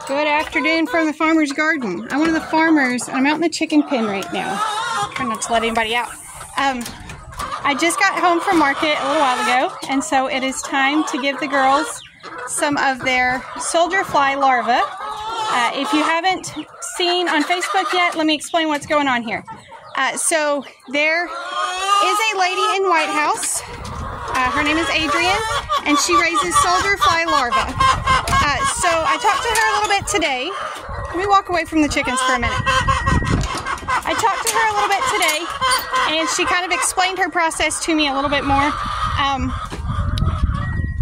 Good afternoon from the farmer's garden. I'm one of the farmers. I'm out in the chicken pen right now. Trying not to let anybody out. I just got home from market a little while ago, and so it is time to give the girls some of their soldier fly larvae. If you haven't seen on Facebook yet, let me explain what's going on here. So there is a lady in White House. Her name is Adrienne, and she raises soldier fly larvae. So I talked to her a little bit today. Let me walk away from the chickens for a minute. I talked to her a little bit today, and she kind of explained her process to me a little bit more.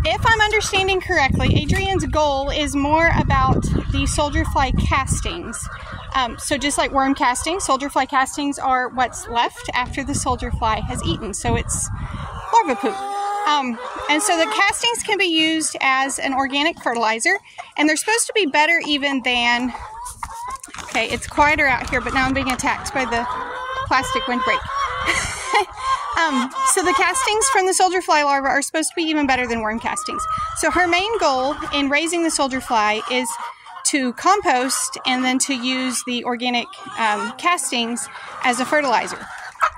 If I'm understanding correctly, Adrienne's goal is more about the soldier fly castings. So just like worm castings, soldier fly castings are what's left after the soldier fly has eaten. So it's larva poop. And so the castings can be used as an organic fertilizer, and they're supposed to be better even than, okay, it's quieter out here, but now I'm being attacked by the plastic windbreak. So the castings from the soldier fly larva are supposed to be even better than worm castings. So her main goal in raising the soldier fly is to compost and then to use the organic castings as a fertilizer.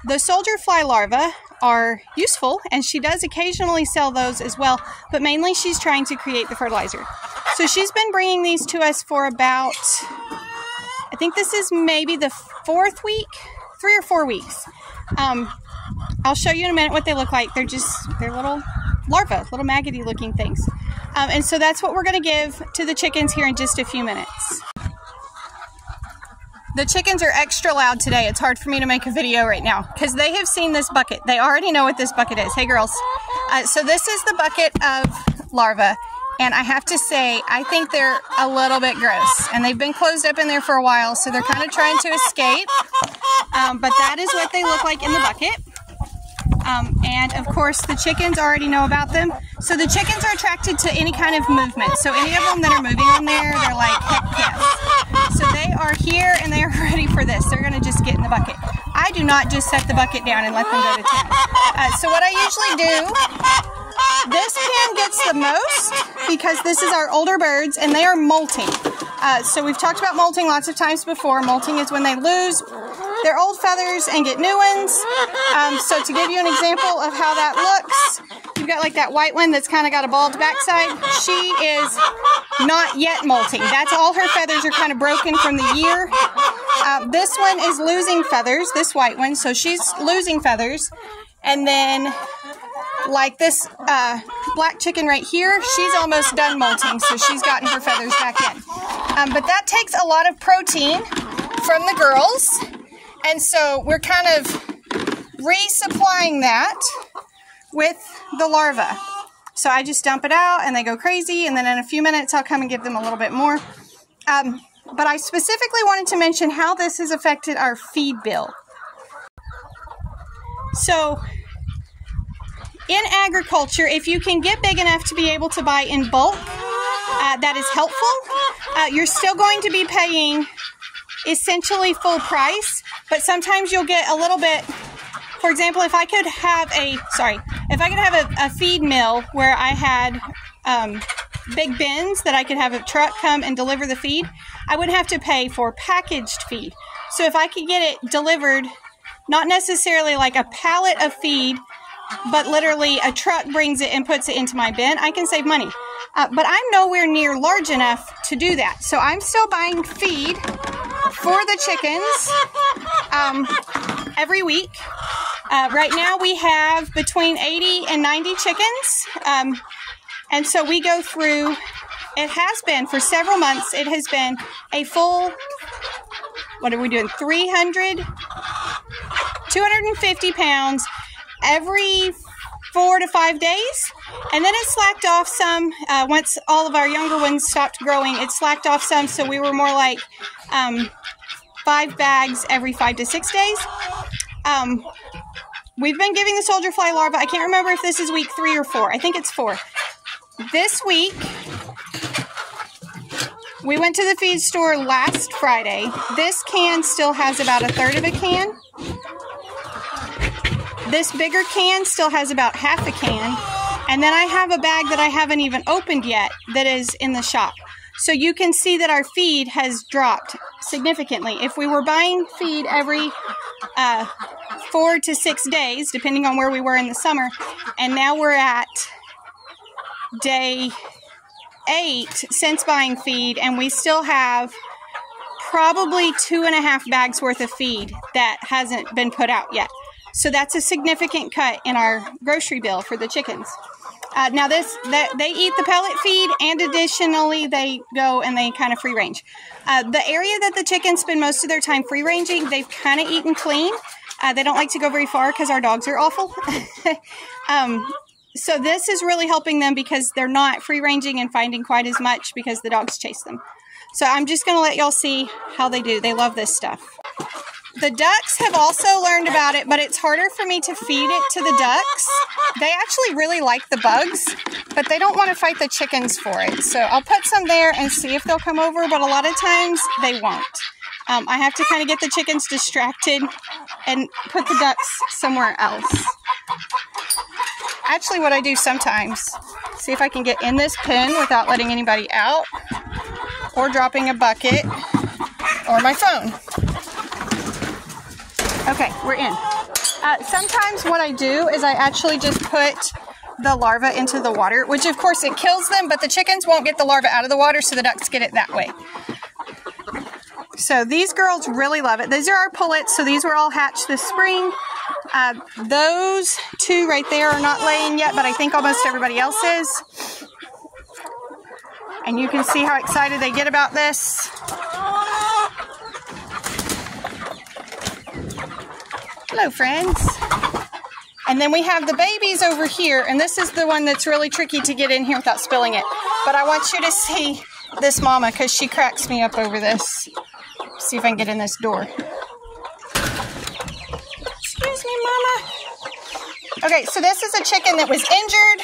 The soldier fly larvae are useful, and she does occasionally sell those as well, but mainly she's trying to create the fertilizer. So she's been bringing these to us for about, I think this is maybe the 4th week, 3 or 4 weeks. I'll show you in a minute what they look like. They're little larvae, little maggoty looking things. And so that's what we're going to give to the chickens here in just a few minutes. The chickens are extra loud today. It's hard for me to make a video right now because they have seen this bucket. They already know what this bucket is. Hey girls. So this is the bucket of larvae, and I have to say I think they're a little bit gross, and they've been closed up in there for a while, so they're kind of trying to escape. But that is what they look like in the bucket. And of course the chickens already know about them. So the chickens are attracted to any kind of movement. So any of them that are moving on there, they're like, heck yes. So they are here and they are ready for this. They're going to just get in the bucket. I do not just set the bucket down and let them go to town. So what I usually do, this pen gets the most because this is our older birds and they are molting. So we've talked about molting lots of times before. Molting is when they lose their old feathers and get new ones. So to give you an example of how that looks, you've got like that white one that's kind of got a bald backside. She is not yet molting. That's all her feathers are kind of broken from the year. This one is losing feathers, this white one, so she's losing feathers. And then like this black chicken right here, she's almost done molting, so she's gotten her feathers back in. But that takes a lot of protein from the girls, and so we're kind of resupplying that with the larvae. So I just dump it out and they go crazy, and then in a few minutes I'll come and give them a little bit more. But I specifically wanted to mention how this has affected our feed bill. So in agriculture, if you can get big enough to be able to buy in bulk, that is helpful. You're still going to be paying essentially full price, but sometimes you'll get a little bit. For example, if I could have a feed mill where I had big bins that I could have a truck come and deliver the feed, I wouldn't have to pay for packaged feed. So if I could get it delivered, not necessarily like a pallet of feed, but literally a truck brings it and puts it into my bin, I can save money. But I'm nowhere near large enough to do that. So I'm still buying feed for the chickens every week. Right now we have between 80 and 90 chickens. And so we go through, it has been for several months, it has been a full, what are we doing, 250 pounds every 4 to 5 days, and then it slacked off some. Once all of our younger ones stopped growing, it slacked off some, so we were more like 5 bags every 5 to 6 days. We've been giving the soldier fly larvae, I can't remember if this is week 3 or 4, I think it's 4. This week, we went to the feed store last Friday. This can still has about 1/3 of a can. This bigger can still has about half a can. And then I have a bag that I haven't even opened yet that is in the shop. So you can see that our feed has dropped significantly. If we were buying feed every 4 to 6 days, depending on where we were in the summer, and now we're at day 8 since buying feed, and we still have probably 2.5 bags worth of feed that hasn't been put out yet. So that's a significant cut in our grocery bill for the chickens. Now they eat the pellet feed, and additionally they go and they kind of free range. The area that the chickens spend most of their time free ranging, they've kind of eaten clean. They don't like to go very far because our dogs are awful. So this is really helping them because they're not free ranging and finding quite as much because the dogs chase them. So I'm just going to let y'all see how they do. They love this stuff. The ducks have also learned about it, but it's harder for me to feed it to the ducks. They actually really like the bugs, but they don't want to fight the chickens for it. So I'll put some there and see if they'll come over, but a lot of times they won't. I have to kind of get the chickens distracted and put the ducks somewhere else. Actually, what I do sometimes, see if I can get in this pen without letting anybody out, or dropping a bucket, or my phone. Okay, we're in. Sometimes what I do is I actually just put the larva into the water, which of course it kills them, but the chickens won't get the larva out of the water, so the ducks get it that way. So these girls really love it. These are our pullets, so these were all hatched this spring. Those two right there are not laying yet, but I think almost everybody else is. And you can see how excited they get about this. Hello, friends. And then we have the babies over here, and this is the one that's really tricky to get in here without spilling it. But I want you to see this mama because she cracks me up over this. See if I can get in this door. Excuse me, mama. Okay, so this is a chicken that was injured.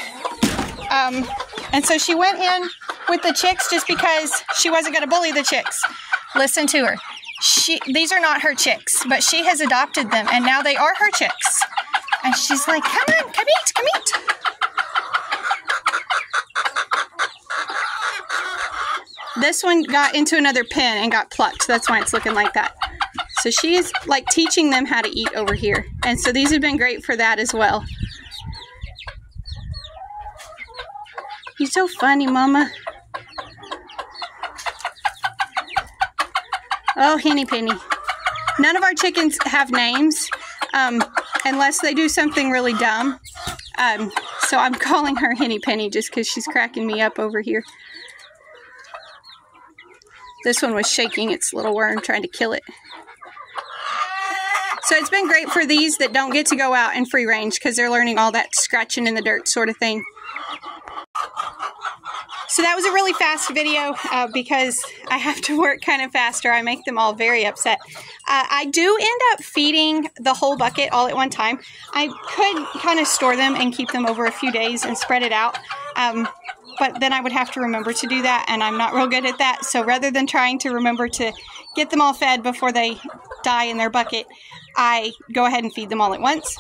And so she went in with the chicks just because she wasn't going to bully the chicks. Listen to her. These are not her chicks, but she has adopted them, and now they are her chicks. And she's like, come on, come eat, come eat. This one got into another pen and got plucked. That's why it's looking like that. So she is like teaching them how to eat over here. And so these have been great for that as well. You're so funny, Mama. Oh, Henny Penny. None of our chickens have names unless they do something really dumb. So I'm calling her Henny Penny just because she's cracking me up over here. This one was shaking its little worm, trying to kill it. So it's been great for these that don't get to go out and free range because they're learning all that scratching in the dirt sort of thing. So that was a really fast video because I have to work kind of faster. I make them all very upset. I do end up feeding the whole bucket all at one time. I could kind of store them and keep them over a few days and spread it out. But then I would have to remember to do that, and I'm not real good at that. So rather than trying to remember to get them all fed before they die in their bucket, I go ahead and feed them all at once.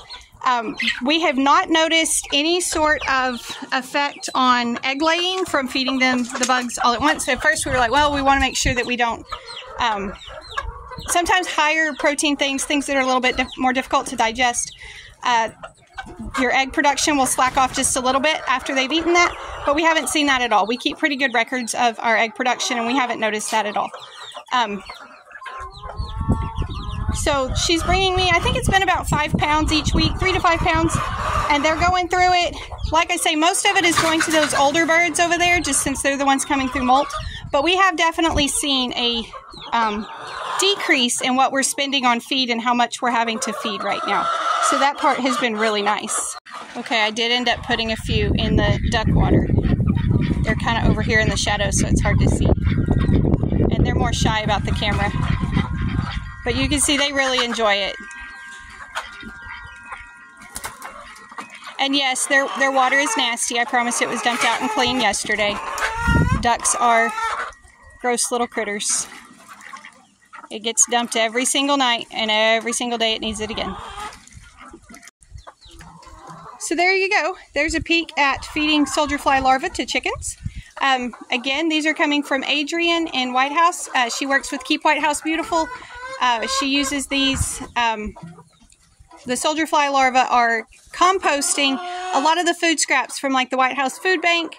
We have not noticed any sort of effect on egg laying from feeding them the bugs all at once. So at first we were like, well, we want to make sure that we don't, sometimes higher protein things that are a little bit more difficult to digest, your egg production will slack off just a little bit after they've eaten that, but we haven't seen that at all. We keep pretty good records of our egg production, and we haven't noticed that at all. So she's bringing me, I think it's been about 5 pounds each week, 3 to 5 pounds, and they're going through it. Like I say, most of it is going to those older birds over there, just since they're the ones coming through molt. But we have definitely seen a decrease in what we're spending on feed and how much we're having to feed right now. So that part has been really nice. Okay, I did end up putting a few in the duck water. They're kind of over here in the shadow, so it's hard to see. And they're more shy about the camera. But you can see they really enjoy it. And yes, their water is nasty. I promise it was dumped out and clean yesterday. Ducks are gross little critters. It gets dumped every single night, and every single day it needs it again. So there you go. There's a peek at feeding soldier fly larvae to chickens. Again, these are coming from Adrienne in White House. She works with Keep White House Beautiful. She uses these, the soldier fly larvae are composting a lot of the food scraps from like the White House Food Bank.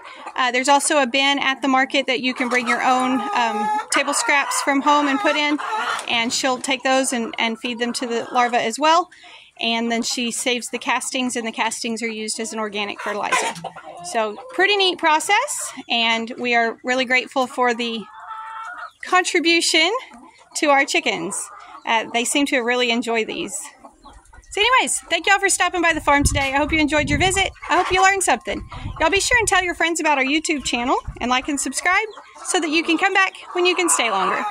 There's also a bin at the market that you can bring your own table scraps from home and put in, and she'll take those and feed them to the larvae as well. And then she saves the castings, and the castings are used as an organic fertilizer. So pretty neat process, and we are really grateful for the contribution to our chickens. They seem to really enjoy these. So anyways, thank y'all for stopping by the farm today. I hope you enjoyed your visit. I hope you learned something. Y'all be sure and tell your friends about our YouTube channel and like and subscribe so that you can come back when you can stay longer.